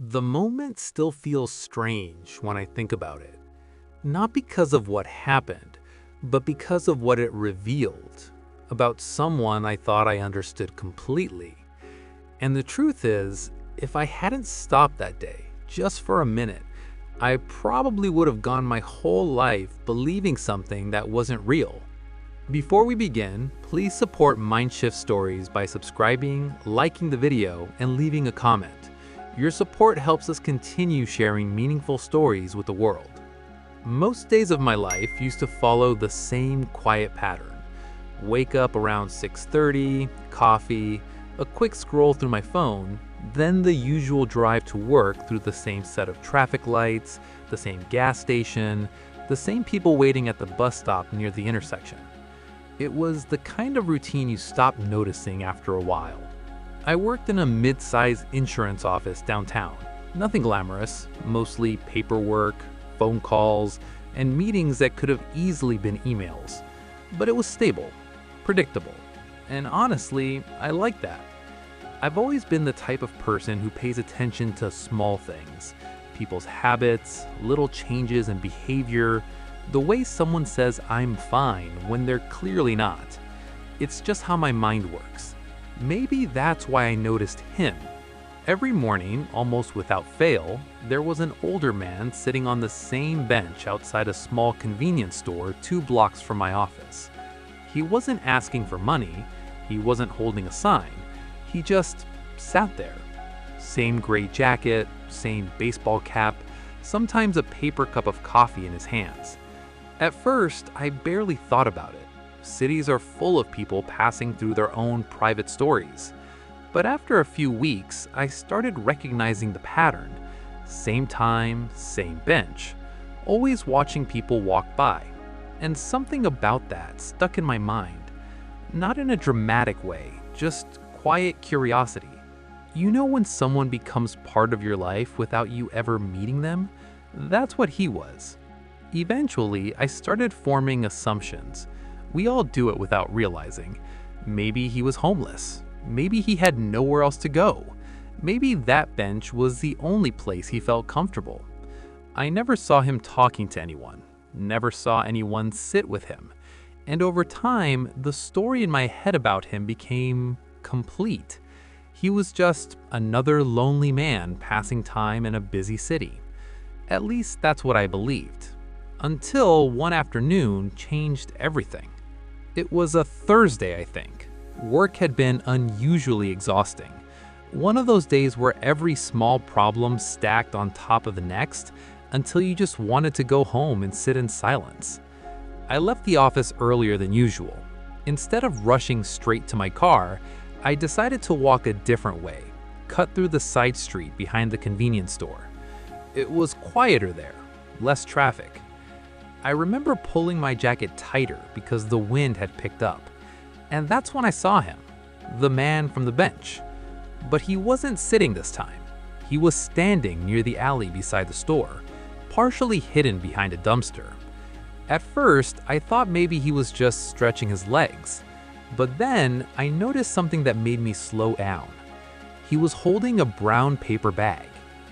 The moment still feels strange when I think about it. Not because of what happened, but because of what it revealed about someone I thought I understood completely. And the truth is, if I hadn't stopped that day, just for a minute, I probably would have gone my whole life believing something that wasn't real. Before we begin, please support MindShift Stories by subscribing, liking the video, and leaving a comment. Your support helps us continue sharing meaningful stories with the world. Most days of my life used to follow the same quiet pattern. Wake up around 6:30, coffee, a quick scroll through my phone, then the usual drive to work through the same set of traffic lights, the same gas station, the same people waiting at the bus stop near the intersection. It was the kind of routine you stop noticing after a while. I worked in a mid-sized insurance office downtown. Nothing glamorous, mostly paperwork, phone calls, and meetings that could have easily been emails. But it was stable, predictable, and honestly, I like that. I've always been the type of person who pays attention to small things, people's habits, little changes in behavior, the way someone says I'm fine when they're clearly not. It's just how my mind works. Maybe that's why I noticed him. Every morning, almost without fail, there was an older man sitting on the same bench outside a small convenience store 2 blocks from my office. He wasn't asking for money, he wasn't holding a sign, he just sat there. Same gray jacket, same baseball cap, sometimes a paper cup of coffee in his hands. At first, I barely thought about it. Cities are full of people passing through their own private stories. But after a few weeks, I started recognizing the pattern. Same time, same bench, always watching people walk by. And something about that stuck in my mind. Not in a dramatic way, just quiet curiosity. You know when someone becomes part of your life without you ever meeting them? That's what he was. Eventually, I started forming assumptions. We all do it without realizing. Maybe he was homeless. Maybe he had nowhere else to go. Maybe that bench was the only place he felt comfortable. I never saw him talking to anyone, never saw anyone sit with him. And over time, the story in my head about him became complete. He was just another lonely man passing time in a busy city. At least that's what I believed. Until one afternoon changed everything. It was a Thursday, I think. Work had been unusually exhausting. One of those days where every small problem stacked on top of the next until you just wanted to go home and sit in silence. I left the office earlier than usual. Instead of rushing straight to my car, I decided to walk a different way, cut through the side street behind the convenience store. It was quieter there, less traffic. I remember pulling my jacket tighter because the wind had picked up. And that's when I saw him, the man from the bench. But he wasn't sitting this time. He was standing near the alley beside the store, partially hidden behind a dumpster. At first, I thought maybe he was just stretching his legs. But then I noticed something that made me slow down. He was holding a brown paper bag,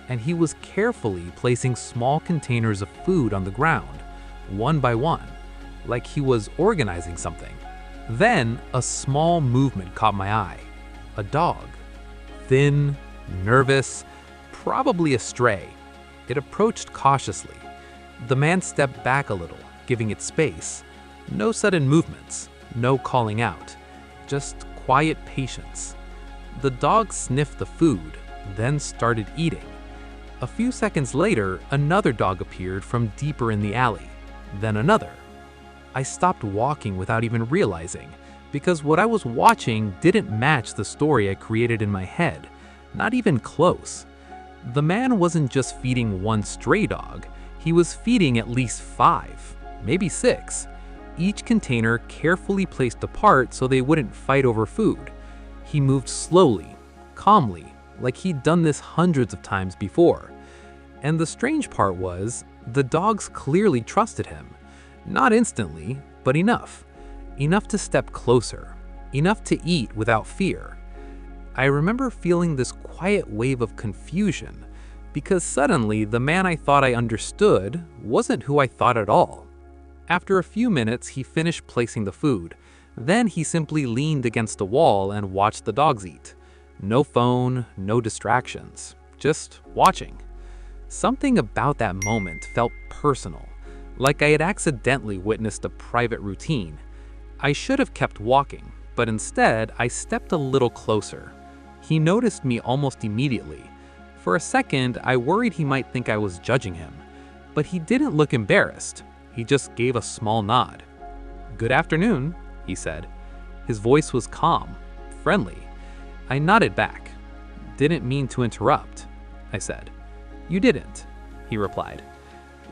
and he was carefully placing small containers of food on the ground, one by one, like he was organizing something. Then a small movement caught my eye. A dog. Thin, nervous, probably a stray. It approached cautiously. The man stepped back a little, giving it space. No sudden movements, no calling out, just quiet patience. The dog sniffed the food, then started eating. A few seconds later, another dog appeared from deeper in the alley, then another. I stopped walking without even realizing, because what I was watching didn't match the story I created in my head, not even close. The man wasn't just feeding one stray dog, he was feeding at least 5, maybe 6, each container carefully placed apart so they wouldn't fight over food. He moved slowly, calmly, like he'd done this hundreds of times before. And the strange part was, the dogs clearly trusted him. Not instantly, but enough. Enough to step closer. Enough to eat without fear. I remember feeling this quiet wave of confusion, because suddenly the man I thought I understood wasn't who I thought at all. After a few minutes, he finished placing the food. Then he simply leaned against a wall and watched the dogs eat. No phone, no distractions, just watching. Something about that moment felt personal, like I had accidentally witnessed a private routine. I should have kept walking, but instead I stepped a little closer. He noticed me almost immediately. For a second, I worried he might think I was judging him, but he didn't look embarrassed. He just gave a small nod. "Good afternoon," he said. His voice was calm, friendly. I nodded back. "Didn't mean to interrupt," I said. "You didn't," he replied.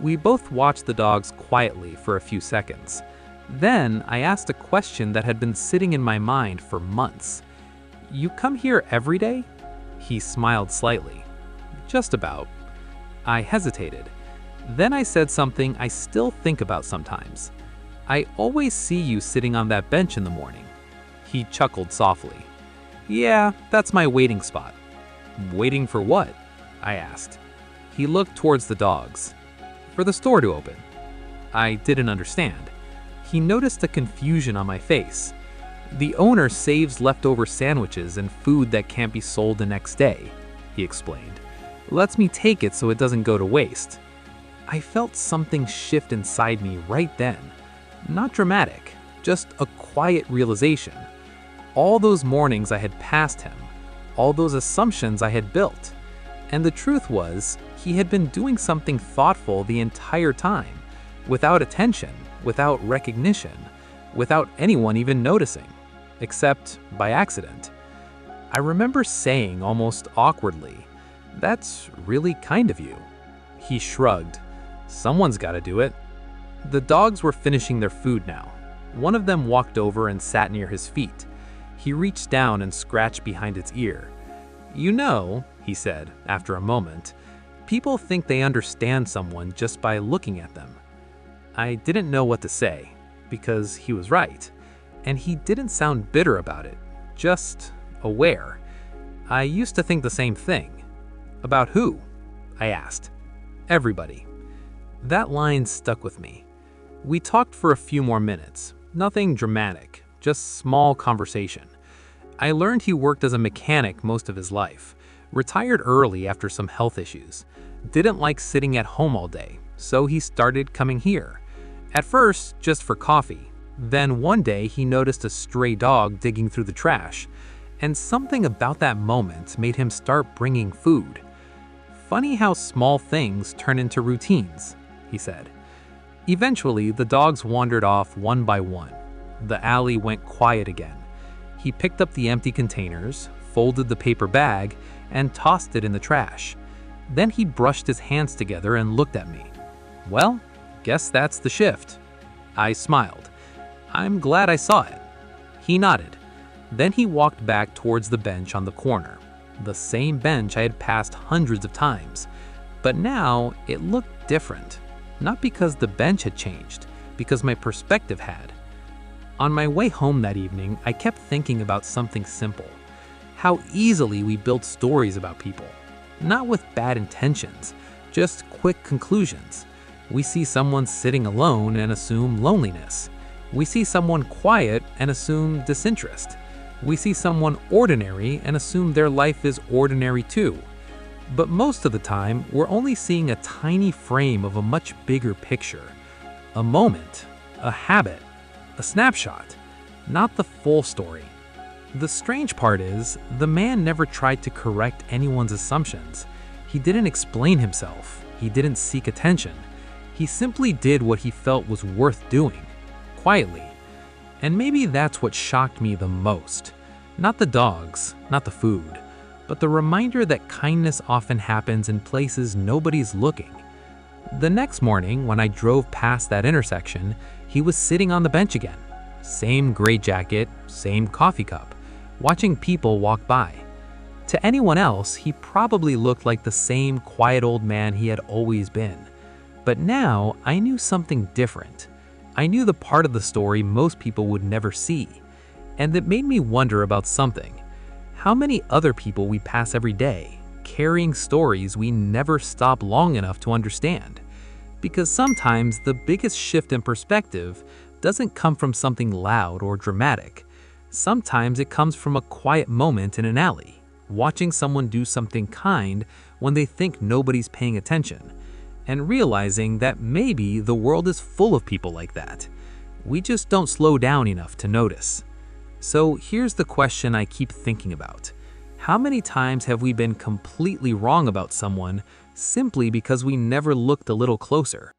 We both watched the dogs quietly for a few seconds. Then I asked a question that had been sitting in my mind for months. "You come here every day?" He smiled slightly. "Just about." I hesitated. Then I said something I still think about sometimes. "I always see you sitting on that bench in the morning." He chuckled softly. "Yeah, that's my waiting spot." "Waiting for what?" I asked. He looked towards the dogs. "For the store to open." I didn't understand. He noticed the confusion on my face. "The owner saves leftover sandwiches and food that can't be sold the next day," he explained. "Lets me take it so it doesn't go to waste." I felt something shift inside me right then. Not dramatic, just a quiet realization. All those mornings I had passed him, all those assumptions I had built. And the truth was, he had been doing something thoughtful the entire time, without attention, without recognition, without anyone even noticing, except by accident. I remember saying almost awkwardly, "That's really kind of you." He shrugged. "Someone's got to do it." The dogs were finishing their food now. One of them walked over and sat near his feet. He reached down and scratched behind its ear. "You know," he said after a moment, "people think they understand someone just by looking at them." I didn't know what to say, because he was right, and he didn't sound bitter about it, just aware. I used to think the same thing. "About who?" I asked. "Everybody." That line stuck with me. We talked for a few more minutes, nothing dramatic, just small conversation. I learned he worked as a mechanic most of his life, retired early after some health issues, didn't like sitting at home all day, so he started coming here. At first, just for coffee. Then one day he noticed a stray dog digging through the trash, and something about that moment made him start bringing food. "Funny how small things turn into routines," he said. Eventually, the dogs wandered off one by one. The alley went quiet again. He picked up the empty containers, folded the paper bag, and tossed it in the trash. Then he brushed his hands together and looked at me. "Well, guess that's the shift." I smiled. "I'm glad I saw it." He nodded. Then he walked back towards the bench on the corner, the same bench I had passed hundreds of times. But now it looked different. Not because the bench had changed, because my perspective had. On my way home that evening, I kept thinking about something simple. How easily we build stories about people. Not with bad intentions, just quick conclusions. We see someone sitting alone and assume loneliness. We see someone quiet and assume disinterest. We see someone ordinary and assume their life is ordinary too. But most of the time, we're only seeing a tiny frame of a much bigger picture. A moment, a habit, a snapshot, not the full story. The strange part is, the man never tried to correct anyone's assumptions. He didn't explain himself. He didn't seek attention. He simply did what he felt was worth doing, quietly. And maybe that's what shocked me the most. Not the dogs, not the food, but the reminder that kindness often happens in places nobody's looking. The next morning, when I drove past that intersection, he was sitting on the bench again. Same gray jacket, same coffee cup, watching people walk by. To anyone else, he probably looked like the same quiet old man he had always been. But now, I knew something different. I knew the part of the story most people would never see. And that made me wonder about something. How many other people we pass every day, carrying stories we never stop long enough to understand. Because sometimes the biggest shift in perspective doesn't come from something loud or dramatic. Sometimes it comes from a quiet moment in an alley, watching someone do something kind when they think nobody's paying attention, and realizing that maybe the world is full of people like that. We just don't slow down enough to notice. So here's the question I keep thinking about. How many times have we been completely wrong about someone simply because we never looked a little closer?